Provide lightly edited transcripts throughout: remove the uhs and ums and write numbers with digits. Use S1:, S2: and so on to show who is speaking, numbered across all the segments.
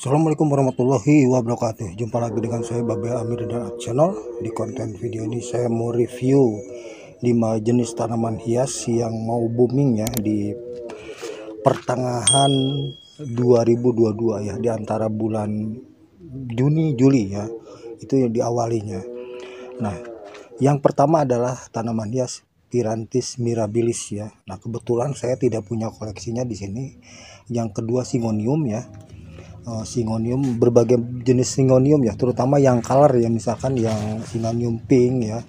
S1: Assalamualaikum warahmatullahi wabarakatuh. Jumpa lagi dengan saya Babel Amir dan Channel. Di konten video ini saya mau review 5 jenis tanaman hias yang mau booming ya di pertengahan 2022 ya, di antara bulan Juni Juli ya. Itu yang diawalinya. Nah, yang pertama adalah tanaman hias Pyrantis mirabilis ya. Nah, kebetulan saya tidak punya koleksinya di sini. Yang kedua Syngonium ya. Syngonium, berbagai jenis Syngonium ya, terutama yang color ya, misalkan yang Syngonium pink ya.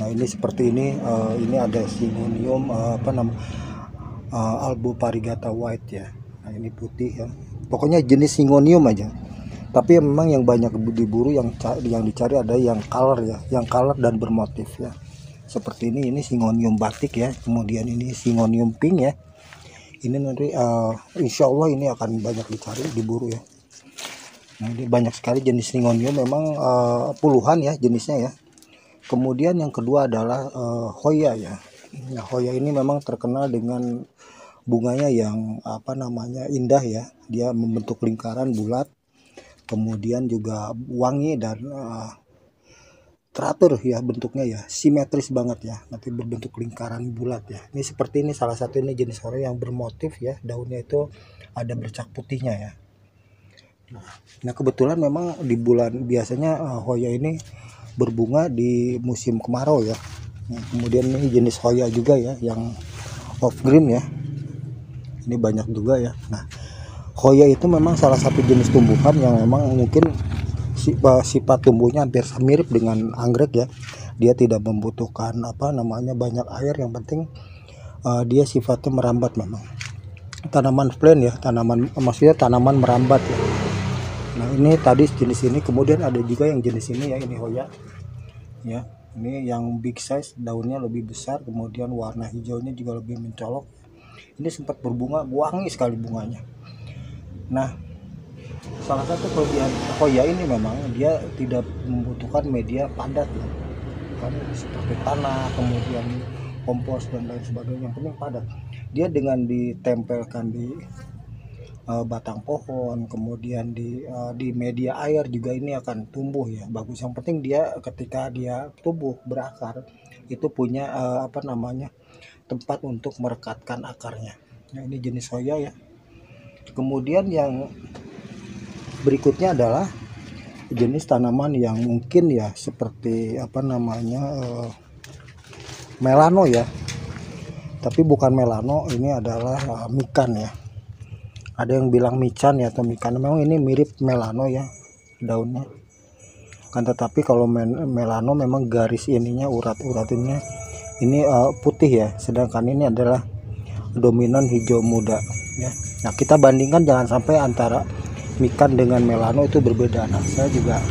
S1: Nah, ini seperti ini. Ini ada Syngonium Alboparigata white ya. Nah, ini putih ya. Pokoknya jenis Syngonium aja. Tapi memang yang banyak diburu, yang dicari ada yang color ya, yang color dan bermotif ya. Seperti ini Syngonium batik ya. Kemudian ini Syngonium pink ya. Ini nanti insya Allah ini akan banyak dicari, diburu ya. Nah, ini banyak sekali jenis Syngonium, memang puluhan ya jenisnya ya. Kemudian yang kedua adalah Hoya ya. Nah, Hoya ini memang terkenal dengan bunganya yang indah ya. Dia membentuk lingkaran bulat, kemudian juga wangi dan teratur ya bentuknya ya, simetris banget ya, nanti berbentuk lingkaran bulat ya. Ini seperti ini, salah satu ini jenis Hoya yang bermotif ya, daunnya itu ada bercak putihnya ya. Nah, kebetulan memang di bulan biasanya Hoya ini berbunga di musim kemarau ya. Nah, kemudian ini jenis Hoya juga ya, yang off green ya. Ini banyak juga ya. Nah, Hoya itu memang salah satu jenis tumbuhan yang memang mungkin sifat tumbuhnya hampir mirip dengan anggrek ya. Dia tidak membutuhkan banyak air, yang penting dia sifatnya merambat memang. Tanaman plant ya, maksudnya tanaman merambat ya. Nah, ini tadi jenis ini, kemudian ada juga yang jenis ini ya, ini Hoya ya. Ini yang big size, daunnya lebih besar, kemudian warna hijaunya juga lebih mencolok. Ini sempat berbunga, wangi sekali bunganya. Nah, salah satu kelebihan Hoya ini memang dia tidak membutuhkan media padat ya, kan seperti tanah, kemudian kompos dan lain sebagainya, yang penting padat. Dia dengan ditempelkan di batang pohon, kemudian di media air juga ini akan tumbuh ya, bagus. Yang penting dia ketika dia tumbuh berakar itu punya tempat untuk merekatkan akarnya. Nah, ini jenis Hoya ya. Kemudian yang berikutnya adalah jenis tanaman yang mungkin ya seperti melano ya, tapi bukan melano, ini adalah mikan ya. Ada yang bilang mican ya atau mikan, memang ini mirip melano ya daunnya kan, tetapi kalau melano memang garis ininya, urat-uratnya ini putih ya, sedangkan ini adalah dominan hijau muda ya. Nah, kita bandingkan jangan sampai antara mikan dengan melano itu berbeda. Nah, saya juga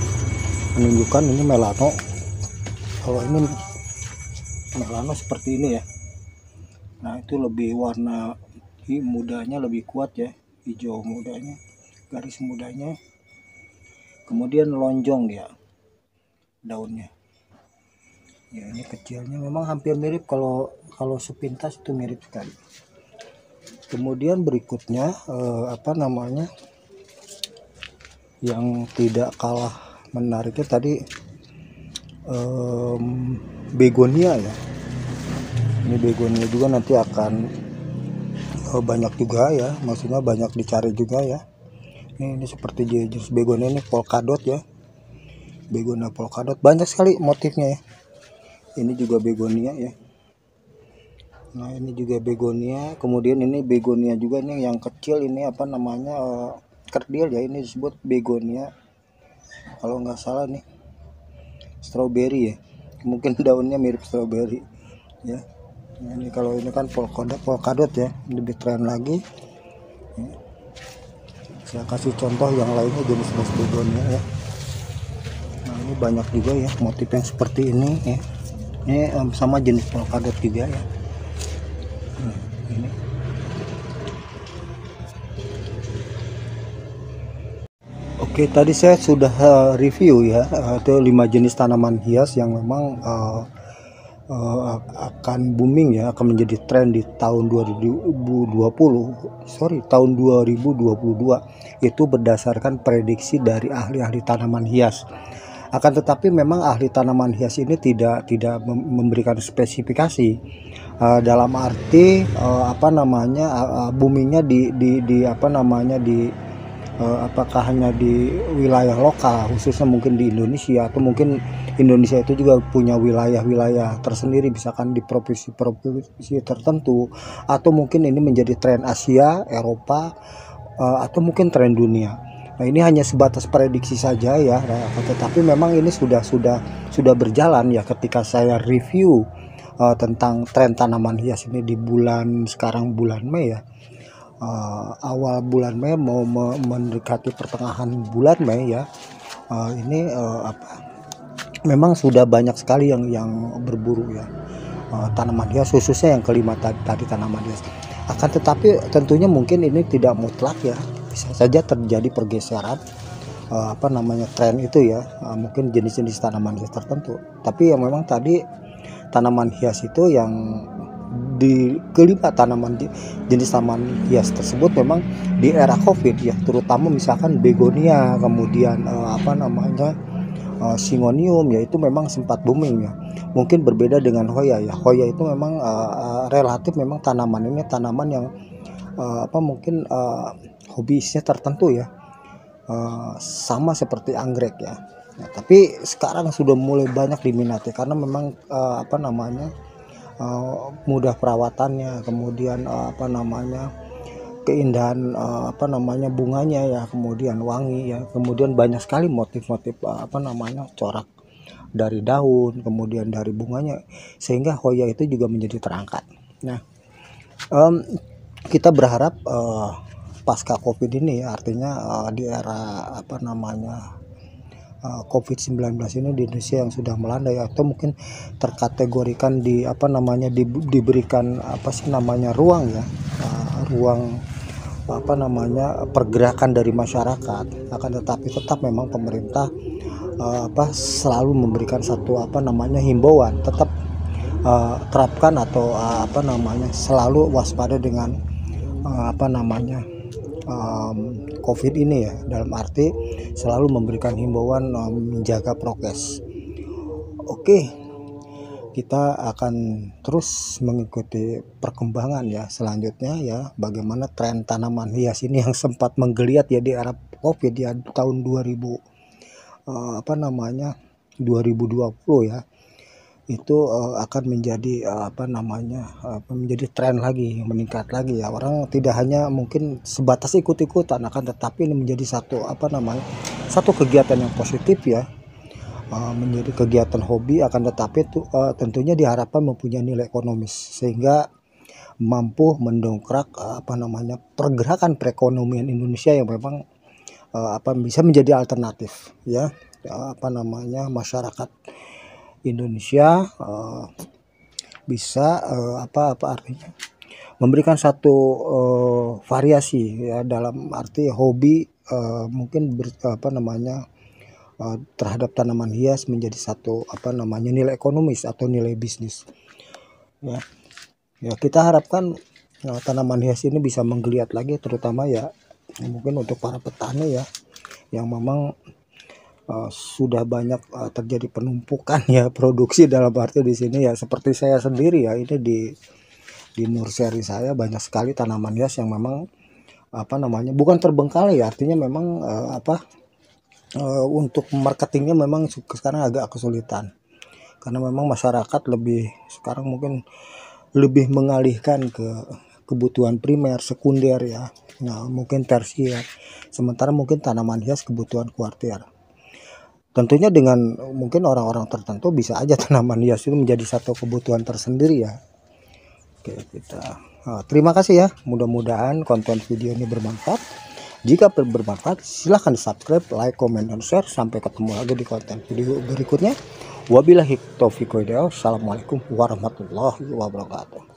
S1: menunjukkan ini melano. Kalau ini melano seperti ini ya. Nah, itu lebih warna mudanya lebih kuat ya, hijau mudanya, garis mudanya. Kemudian lonjong dia daunnya. Ya, ini kecilnya memang hampir mirip, kalau sepintas itu mirip sekali. Kemudian berikutnya yang tidak kalah menariknya tadi begonia ya. Ini begonia juga nanti akan banyak juga ya, maksudnya banyak dicari juga ya. Ini seperti jenis begonia ini polkadot ya, begonia polkadot, banyak sekali motifnya ya. Ini juga begonia ya. Nah, ini juga begonia. Kemudian ini begonia juga nih yang kecil, ini kerdil ya, ini disebut begonia kalau nggak salah nih, strawberry ya, mungkin daunnya mirip strawberry ya. Nah, ini kalau ini kan polkadot ya, lebih keren lagi ya. Saya kasih contoh yang lainnya jenis begonia ya. Nah, ini banyak juga ya motif yang seperti ini ya. Ini sama jenis polkadot juga ya. Nah, ini oke, tadi saya sudah review ya, itu 5 jenis tanaman hias yang memang akan booming ya, akan menjadi tren di tahun 2022 itu berdasarkan prediksi dari ahli-ahli tanaman hias. Akan tetapi memang ahli tanaman hias ini tidak memberikan spesifikasi dalam arti boomingnya apakah hanya di wilayah lokal, khususnya mungkin di Indonesia, atau mungkin Indonesia itu juga punya wilayah-wilayah tersendiri, misalkan di provinsi tertentu, atau mungkin ini menjadi tren Asia, Eropa, atau mungkin tren dunia. Nah, ini hanya sebatas prediksi saja ya, tetapi memang ini sudah berjalan ya. Ketika saya review tentang tren tanaman hias ini di bulan Mei ya, awal bulan Mei mau mendekati pertengahan bulan Mei ya, memang sudah banyak sekali yang berburu ya, tanaman hias, khususnya yang kelima tadi tanaman hias. Akan tetapi tentunya mungkin ini tidak mutlak ya, bisa saja terjadi pergeseran tren itu ya, mungkin jenis-jenis tanaman hias tertentu. Tapi yang memang tadi tanaman hias itu yang di kelima jenis tanaman hias tersebut memang di era Covid ya, terutama misalkan begonia, kemudian Syngonium ya, itu memang sempat booming ya. Mungkin berbeda dengan Hoya ya. Hoya itu memang relatif memang tanaman yang hobisnya tertentu ya, sama seperti anggrek ya. Nah, tapi sekarang sudah mulai banyak diminati karena memang mudah perawatannya, kemudian keindahan bunganya ya, kemudian wangi ya, kemudian banyak sekali motif-motif corak dari daun, kemudian dari bunganya, sehingga Hoya itu juga menjadi terangkat. Nah, kita berharap pasca Covid ini ya, artinya di era Covid-19 ini di Indonesia yang sudah melanda ya, atau mungkin terkategorikan diberikan ruang ya, ruang pergerakan dari masyarakat. Akan tetapi tetap memang pemerintah selalu memberikan satu himbauan, tetap terapkan atau selalu waspada dengan Covid ini ya, dalam arti selalu memberikan himbauan menjaga prokes. Oke, kita akan terus mengikuti perkembangan ya selanjutnya ya, bagaimana tren tanaman hias ini yang sempat menggeliat ya di era Covid ya, tahun 2020 ya, itu akan menjadi menjadi tren lagi, meningkat lagi ya. Orang tidak hanya mungkin sebatas ikut-ikutan, akan tetapi ini menjadi satu kegiatan yang positif ya, menjadi kegiatan hobi, akan tetapi tentunya diharapkan mempunyai nilai ekonomis sehingga mampu mendongkrak pergerakan perekonomian Indonesia yang memang bisa menjadi alternatif ya, masyarakat Indonesia bisa artinya memberikan satu variasi ya, dalam arti hobi, mungkin terhadap tanaman hias menjadi satu nilai ekonomis atau nilai bisnis ya. Ya, kita harapkan tanaman hias ini bisa menggeliat lagi, terutama ya mungkin untuk para petani ya, yang memang sudah banyak terjadi penumpukan ya produksi, dalam arti di sini ya seperti saya sendiri ya, ini di nursery saya banyak sekali tanaman hias yang memang bukan terbengkalai ya, artinya memang untuk marketingnya memang sekarang agak kesulitan, karena memang masyarakat sekarang mungkin lebih mengalihkan ke kebutuhan primer, sekunder ya, nah mungkin tersier, sementara mungkin tanaman hias kebutuhan kuarter. Tentunya dengan mungkin orang-orang tertentu bisa aja tanaman hias itu menjadi satu kebutuhan tersendiri ya. Oke, terima kasih ya, mudah-mudahan konten video ini bermanfaat. Jika bermanfaat, silahkan di subscribe, like, comment, dan share. Sampai ketemu lagi di konten video berikutnya. Wabillahi taufiq wal hidayah. Assalamualaikum warahmatullahi wabarakatuh.